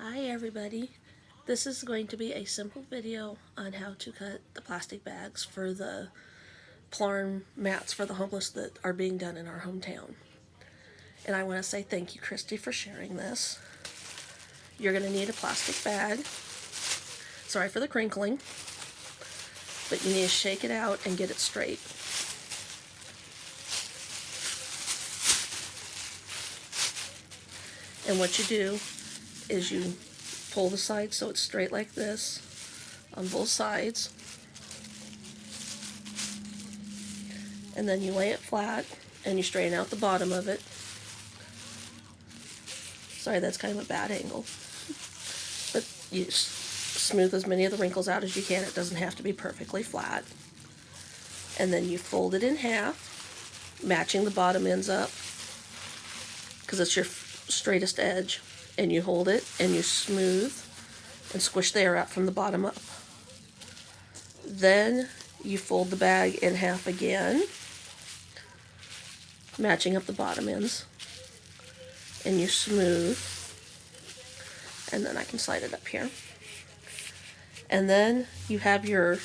Hi everybody, this is going to be a simple video on how to cut the plastic bags for the Plarn mats for the homeless that are being done in our hometown. And I want to say thank you, Christy, for sharing this. You're going to need a plastic bag. Sorry for the crinkling, but you need to shake it out and get it straight. And what you do is you pull the side so it's straight like this on both sides, and then you lay it flat and you straighten out the bottom of it. Sorry, that's kind of a bad angle, but you smooth as many of the wrinkles out as you can. It doesn't have to be perfectly flat. And then you fold it in half, matching the bottom ends up because it's your straightest edge, and you hold it and you smooth and squish the air out from the bottom up. Then you fold the bag in half again, matching up the bottom ends, and you smooth, and then I can slide it up here. And then you have your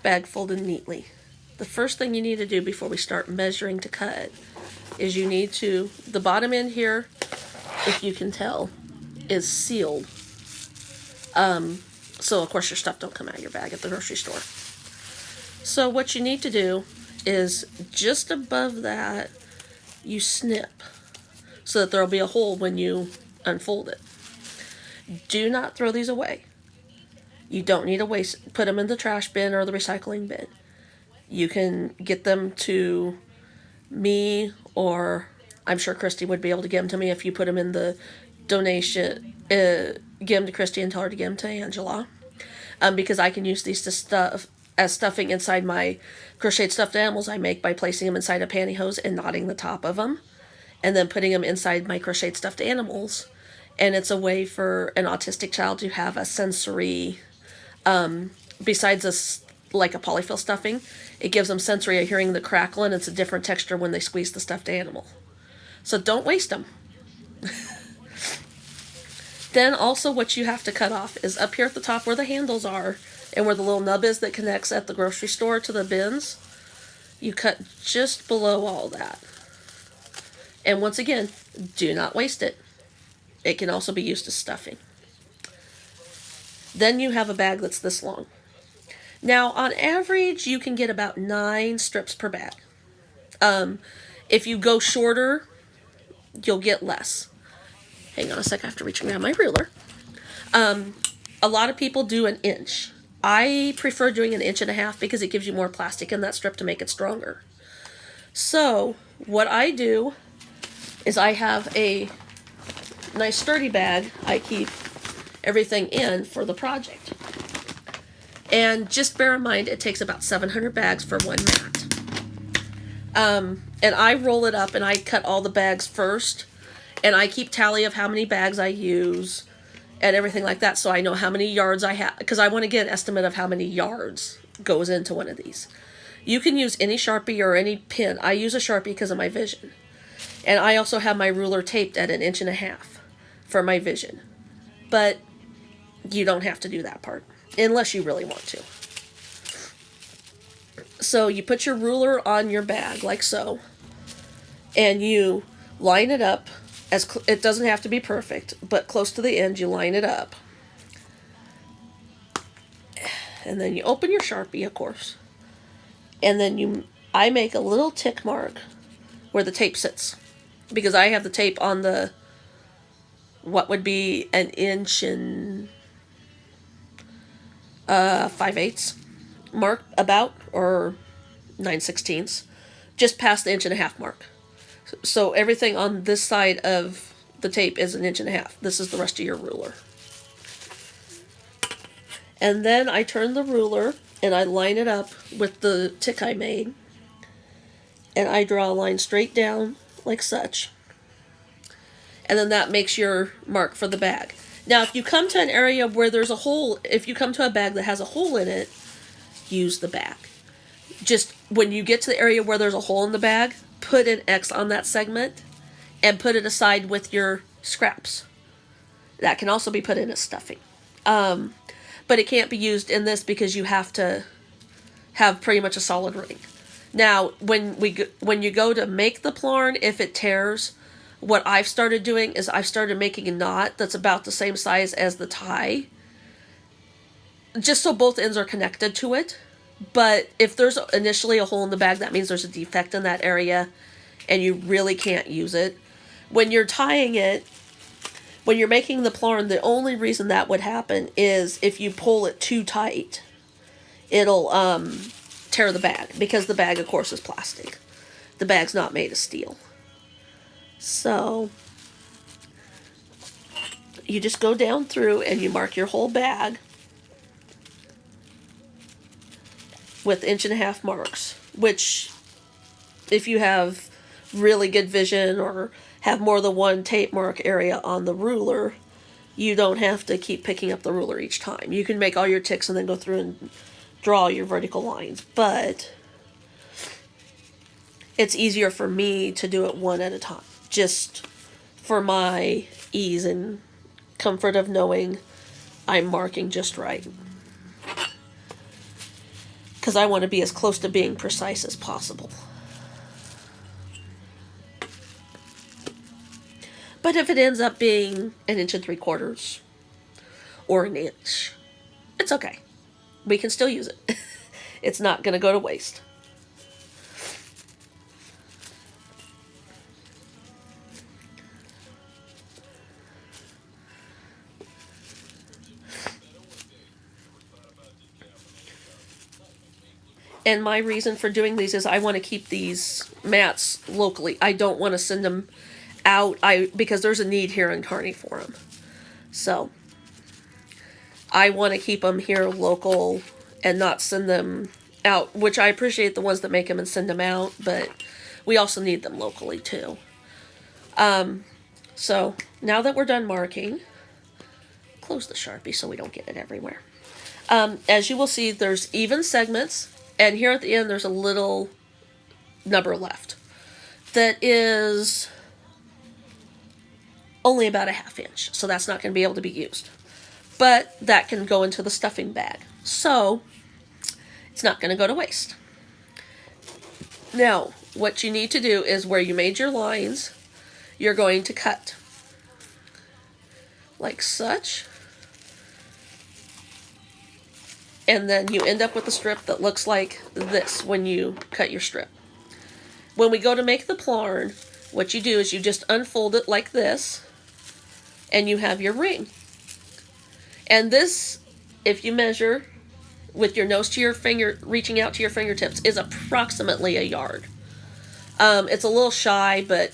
bag folded neatly. The first thing you need to do before we start measuring to cut is you need to, the bottom end here, if you can tell, is sealed. So of course your stuff don't come out of your bag at the grocery store. So what you need to do is just above that, you snip so that there'll be a hole when you unfold it. Do not throw these away. You don't need to waste, put them in the trash bin or the recycling bin. You can get them to me, or I'm sure Christy would be able to give them to me if you put them in the donation, give them to Christy and tell her to give them to Angela. Because I can use these to stuff as stuffing inside my crocheted stuffed animals I make by placing them inside a pantyhose and knotting the top of them, and then putting them inside my crocheted stuffed animals. And it's a way for an autistic child to have a sensory, besides like a polyfill stuffing, it gives them sensory of hearing the crackle, and it's a different texture when they squeeze the stuffed animal. So don't waste them. Then also what you have to cut off is up here at the top where the handles are and where the little nub is that connects at the grocery store to the bins. You cut just below all that. And once again, do not waste it. It can also be used as stuffing. Then you have a bag that's this long. Now, on average, you can get about 9 strips per bag. If you go shorter, you'll get less. Hang on a sec, I have to reach and grab my ruler. A lot of people do an inch. I prefer doing an 1.5 inches because it gives you more plastic in that strip to make it stronger. So, what I do is I have a nice sturdy bag I keep everything in for the project. And just bear in mind, it takes about 700 bags for one mat. And I roll it up and I cut all the bags first. And I keep tally of how many bags I use and everything like that, so I know how many yards I have, because I want to get an estimate of how many yards goes into one of these. You can use any Sharpie or any pin. I use a Sharpie because of my vision. And I also have my ruler taped at 1.5 inches for my vision. But you don't have to do that part, unless you really want to. So you put your ruler on your bag, like so, and you line it up. It doesn't have to be perfect, but close to the end, you line it up. And then you open your Sharpie, of course. And then I make a little tick mark where the tape sits, because I have the tape on the, what would be 1 inch and 5/8 mark about, or 9/16, just past the 1.5 inch mark. So everything on this side of the tape is 1.5 inches. This is the rest of your ruler. And then I turn the ruler and I line it up with the tick I made. And I draw a line straight down like such. And then that makes your mark for the bag. Now, if you come to an area where there's a hole, if you come to a bag that has a hole in it, use the bag. Just when you get to the area where there's a hole in the bag, put an X on that segment and put it aside with your scraps. That can also be put in as stuffing. But it can't be used in this because you have to have pretty much a solid ring. Now, when you go to make the Plarn, if it tears, what I've started doing is I've started making a knot that's about the same size as the tie, just so both ends are connected to it. But if there's initially a hole in the bag, that means there's a defect in that area, and you really can't use it. When you're tying it, when you're making the Plarn, the only reason that would happen is if you pull it too tight, it'll tear the bag, because the bag, of course, is plastic. The bag's not made of steel. So you just go down through and you mark your whole bag with 1.5-inch marks, which, if you have really good vision or have more than one tape mark area on the ruler, you don't have to keep picking up the ruler each time. You can make all your ticks and then go through and draw your vertical lines, but it's easier for me to do it one at a time, just for my ease and comfort of knowing I'm marking just right. Because I want to be as close to being precise as possible. But if it ends up being 1 3/4 inches or 1 inch, it's okay. We can still use it. It's not going to go to waste. And my reason for doing these is I want to keep these mats locally. I don't want to send them out because there's a need here in Kearney for them. So I want to keep them here local and not send them out, which I appreciate the ones that make them and send them out, but we also need them locally too. So now that we're done marking, close the Sharpie so we don't get it everywhere. As you will see, there's even segments, and here at the end there's a little number left that is only about 1/2 inch, so that's not going to be able to be used. But that can go into the stuffing bag, so it's not going to go to waste. Now, what you need to do is where you made your lines, you're going to cut like such. And then you end up with a strip that looks like this when you cut your strip. When we go to make the Plarn, what you do is you just unfold it like this, and you have your ring. And this, if you measure with your nose to your finger, reaching out to your fingertips, is approximately 1 yard. It's a little shy, but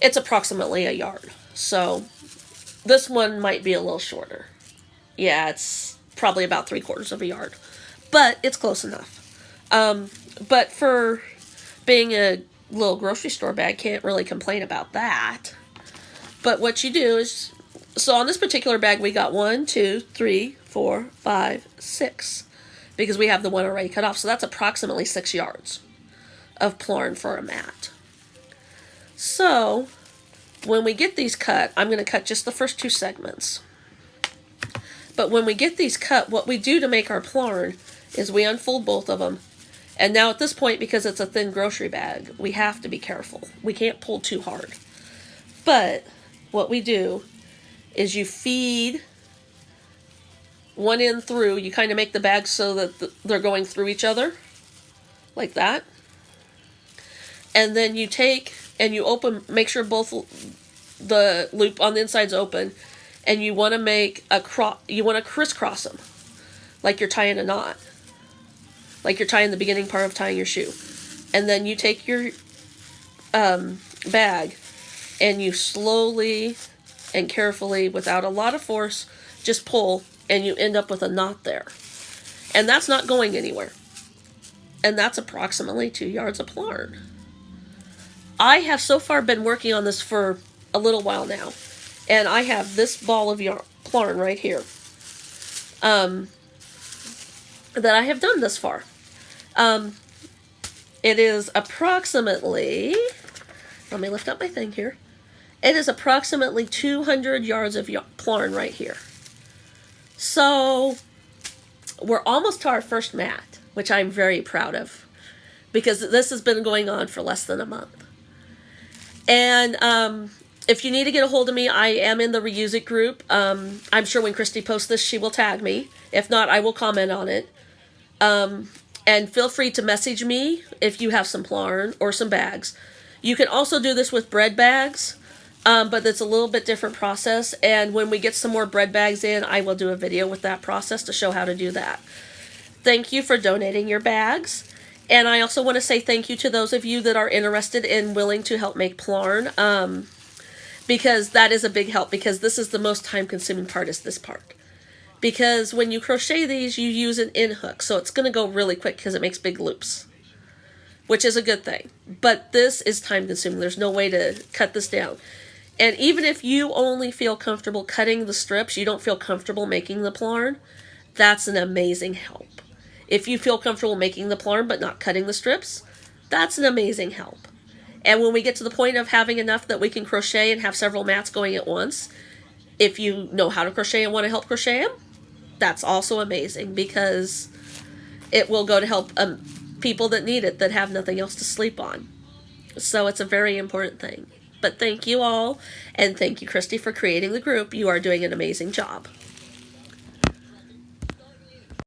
it's approximately 1 yard. So this one might be a little shorter. Yeah, it's probably about 3/4 yard, but it's close enough. But for being a little grocery store bag, can't really complain about that. But what you do is, so on this particular bag, we got 1, 2, 3, 4, 5, 6, because we have the one already cut off. So that's approximately 6 yards of Plarn for a mat. So when we get these cut, I'm going to cut just the first 2 segments. But when we get these cut, what we do to make our Plarn is we unfold both of them. And now at this point, because it's a thin grocery bag, we have to be careful. We can't pull too hard. But what we do is you feed one end through. You kind of make the bag so that they're going through each other, like that. And then you take and you open, make sure both the loop on the inside's open. And you want to make you want to crisscross them, like you're tying a knot, like you're tying the beginning part of tying your shoe. And then you take your bag and you slowly and carefully, without a lot of force, just pull, and you end up with a knot there. And that's not going anywhere. And that's approximately 2 yards of Plarn. I have so far been working on this for a little while now. And I have this ball of Plarn right here that I have done this far. It is approximately, let me lift up my thing here. It is approximately 200 yards of Plarn right here. So we're almost to our first mat, which I'm very proud of, because this has been going on for less than a month. And if you need to get a hold of me, I am in the Reuse It group. I'm sure when Christy posts this, she will tag me. If not, I will comment on it. And feel free to message me if you have some Plarn or some bags. You can also do this with bread bags, but it's a little bit different process. And when we get some more bread bags in, I will do a video with that process to show how to do that. Thank you for donating your bags. And I also want to say thank you to those of you that are interested and willing to help make Plarn, because that is a big help, because this is the most time-consuming part, is this part. Because when you crochet these, you use an in hook, so it's going to go really quick because it makes big loops, which is a good thing. But this is time-consuming. There's no way to cut this down. And even if you only feel comfortable cutting the strips, you don't feel comfortable making the Plarn, that's an amazing help. If you feel comfortable making the Plarn but not cutting the strips, that's an amazing help. And when we get to the point of having enough that we can crochet and have several mats going at once, if you know how to crochet and want to help crochet them, that's also amazing, because it will go to help people that need it, that have nothing else to sleep on. So it's a very important thing. But thank you all, and thank you, Christy, for creating the group. You are doing an amazing job.